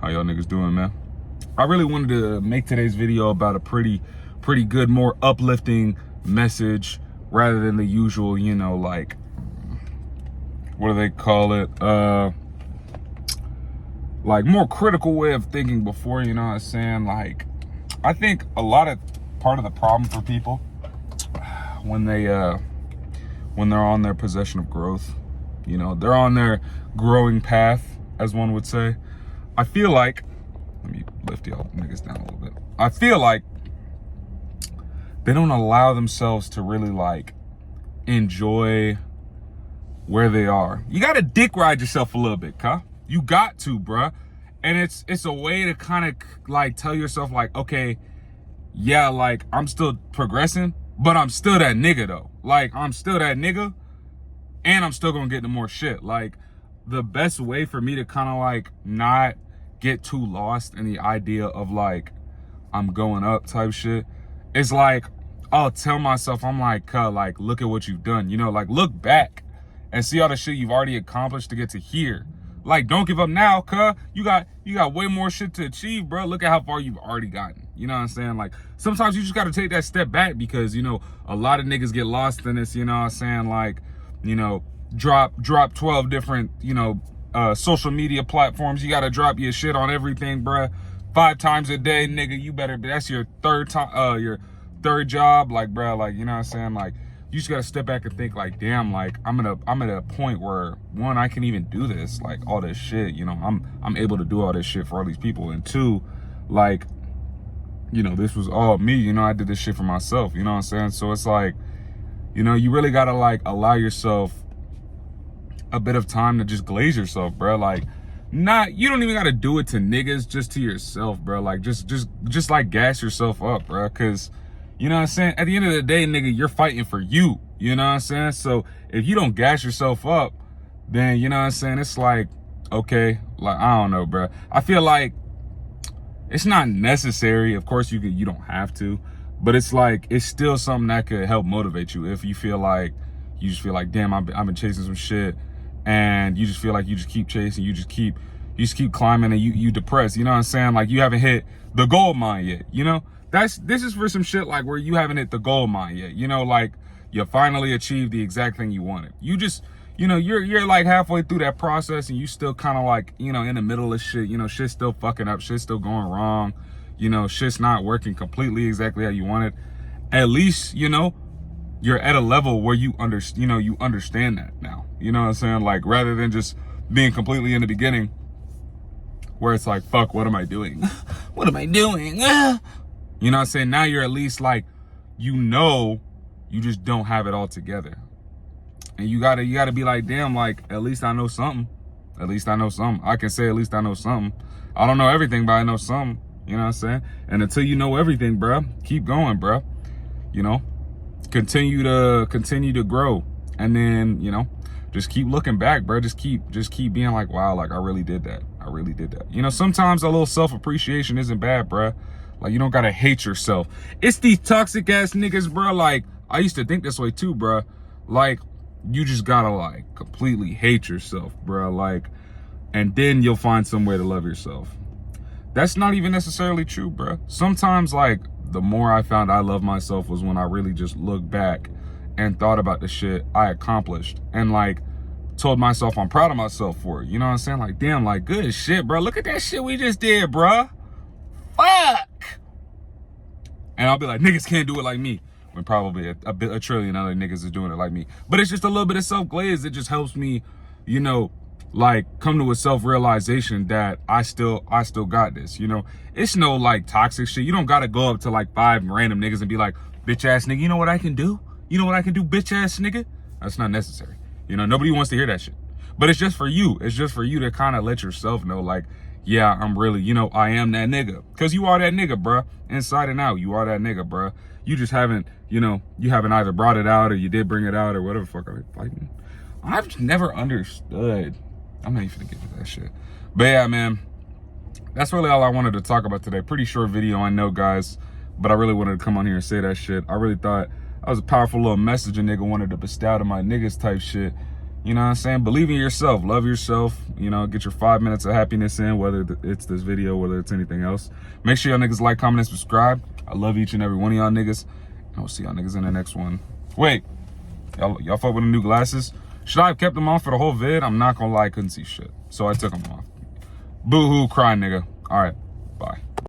How y'all niggas doing, man? I really wanted to make today's video about a pretty good, more uplifting message rather than the usual, you know, like, what do they call it? Like more critical way of thinking before, you know what I'm saying? Like, I think part of the problem for people when they're on their possession of growth, you know, they're on their growing path, as one would say. I feel like, let me lift y'all niggas down a little bit. I feel like they don't allow themselves to really like enjoy where they are. You gotta dick ride yourself a little bit, cuh. You got to, bruh. And it's a way to kind of like tell yourself like, okay, yeah, like I'm still progressing, but I'm still that nigga though. Like I'm still that nigga and I'm still gonna get to more shit. Like the best way for me to kind of like not get too lost in the idea of like I'm going up type shit is like I'll tell myself, I'm like, like look at what you've done, you know, like look back and see all the shit you've already accomplished to get to here. Like don't give up now, you got way more shit to achieve, bro. Look at how far you've already gotten. You know what I'm saying? Like sometimes you just got to take that step back because, you know, a lot of niggas get lost in this, you know what I'm saying? Like, you know, drop 12 different, you know, social media platforms. You got to drop your shit on everything, bruh. 5 times a day, nigga. You better, that's your third time, your third job. Like, bruh, like, you know what I'm saying? Like, you just got to step back and think like, damn, like I'm at a point where one, I can even do this, like all this shit, you know, I'm able to do all this shit for all these people. And two, like, you know, this was all me, you know, I did this shit for myself, you know what I'm saying? So it's like, you know, you really got to like allow yourself a bit of time to just glaze yourself, bro. Like, you don't even got to do it to niggas, just to yourself, bro. Like, just like gas yourself up, bro. Cause, you know what I'm saying? At the end of the day, nigga, you're fighting for you. You know what I'm saying? So if you don't gas yourself up, then, you know what I'm saying? It's like, okay, like, I don't know, bro. I feel like it's not necessary. Of course, you don't have to, but it's like, it's still something that could help motivate you. If you feel like, you just feel like, damn, I've been chasing some shit. And you just feel like you just keep chasing, you just keep climbing and you depressed. You know what I'm saying? Like you haven't hit the gold mine yet, you know? This is for some shit like where you haven't hit the gold mine yet. You know, like you finally achieved the exact thing you wanted. You just, you know, you're like halfway through that process and you still kind of like, you know, in the middle of shit, you know, shit's still fucking up, shit's still going wrong. You know, shit's not working completely exactly how you wanted. At least, you know, you're at a level where you understand that now. You know what I'm saying? Like rather than just being completely in the beginning where it's like, fuck, what am I doing? What am I doing? You know what I'm saying? Now you're at least like, you know, you just don't have it all together. And you gotta be like, damn, like, at least I know something. At least I know something. I can say at least I know something. I don't know everything, but I know something. You know what I'm saying? And until you know everything, bruh, keep going, bruh. You know? Continue to grow. And then, you know, just keep looking back, bro. Just keep being like, wow, like I really did that. I really did that. You know, sometimes a little self-appreciation isn't bad, bro. Like you don't gotta hate yourself. It's these toxic ass niggas, bro. Like I used to think this way too, bro. Like you just gotta like completely hate yourself, bro. Like, and then you'll find some way to love yourself. That's not even necessarily true, bro. Sometimes like the more I found I love myself was when I really just looked back and thought about the shit I accomplished and like told myself I'm proud of myself for it. You know what I'm saying? Like, damn, like good shit, bro. Look at that shit we just did, bro. Fuck. And I'll be like, niggas can't do it like me. When probably a trillion other niggas is doing it like me. But it's just a little bit of self-glaze. It just helps me, you know, like come to a self-realization that I still got this, you know. It's no like toxic shit. You don't gotta go up to like 5 random niggas and be like, bitch ass nigga, you know what I can do? You know what I can do, bitch ass nigga? That's not necessary. You know, nobody wants to hear that shit. But it's just for you. It's just for you to kind of let yourself know like, yeah, I'm really, you know, I am that nigga. Cause you are that nigga, bruh. Inside and out, you are that nigga, bruh. You just haven't, you know, you haven't either brought it out or you did bring it out or whatever the fuck are they fighting. I've never understood. I'm not even gonna get to that shit. But yeah, man, that's really all I wanted to talk about today. Pretty short video, I know, guys, but I really wanted to come on here and say that shit. I really thought that was a powerful little message a nigga wanted to bestow to my niggas type shit. You know what I'm saying? Believe in yourself. Love yourself. You know, get your 5 minutes of happiness in, whether it's this video, whether it's anything else. Make sure y'all niggas like, comment, and subscribe. I love each and every one of y'all niggas. And we'll see y'all niggas in the next one. Wait. Y'all fuck with the new glasses? Should I have kept them on for the whole vid? I'm not gonna lie, I couldn't see shit. So I took them off. Boo-hoo, cry nigga. All right, bye.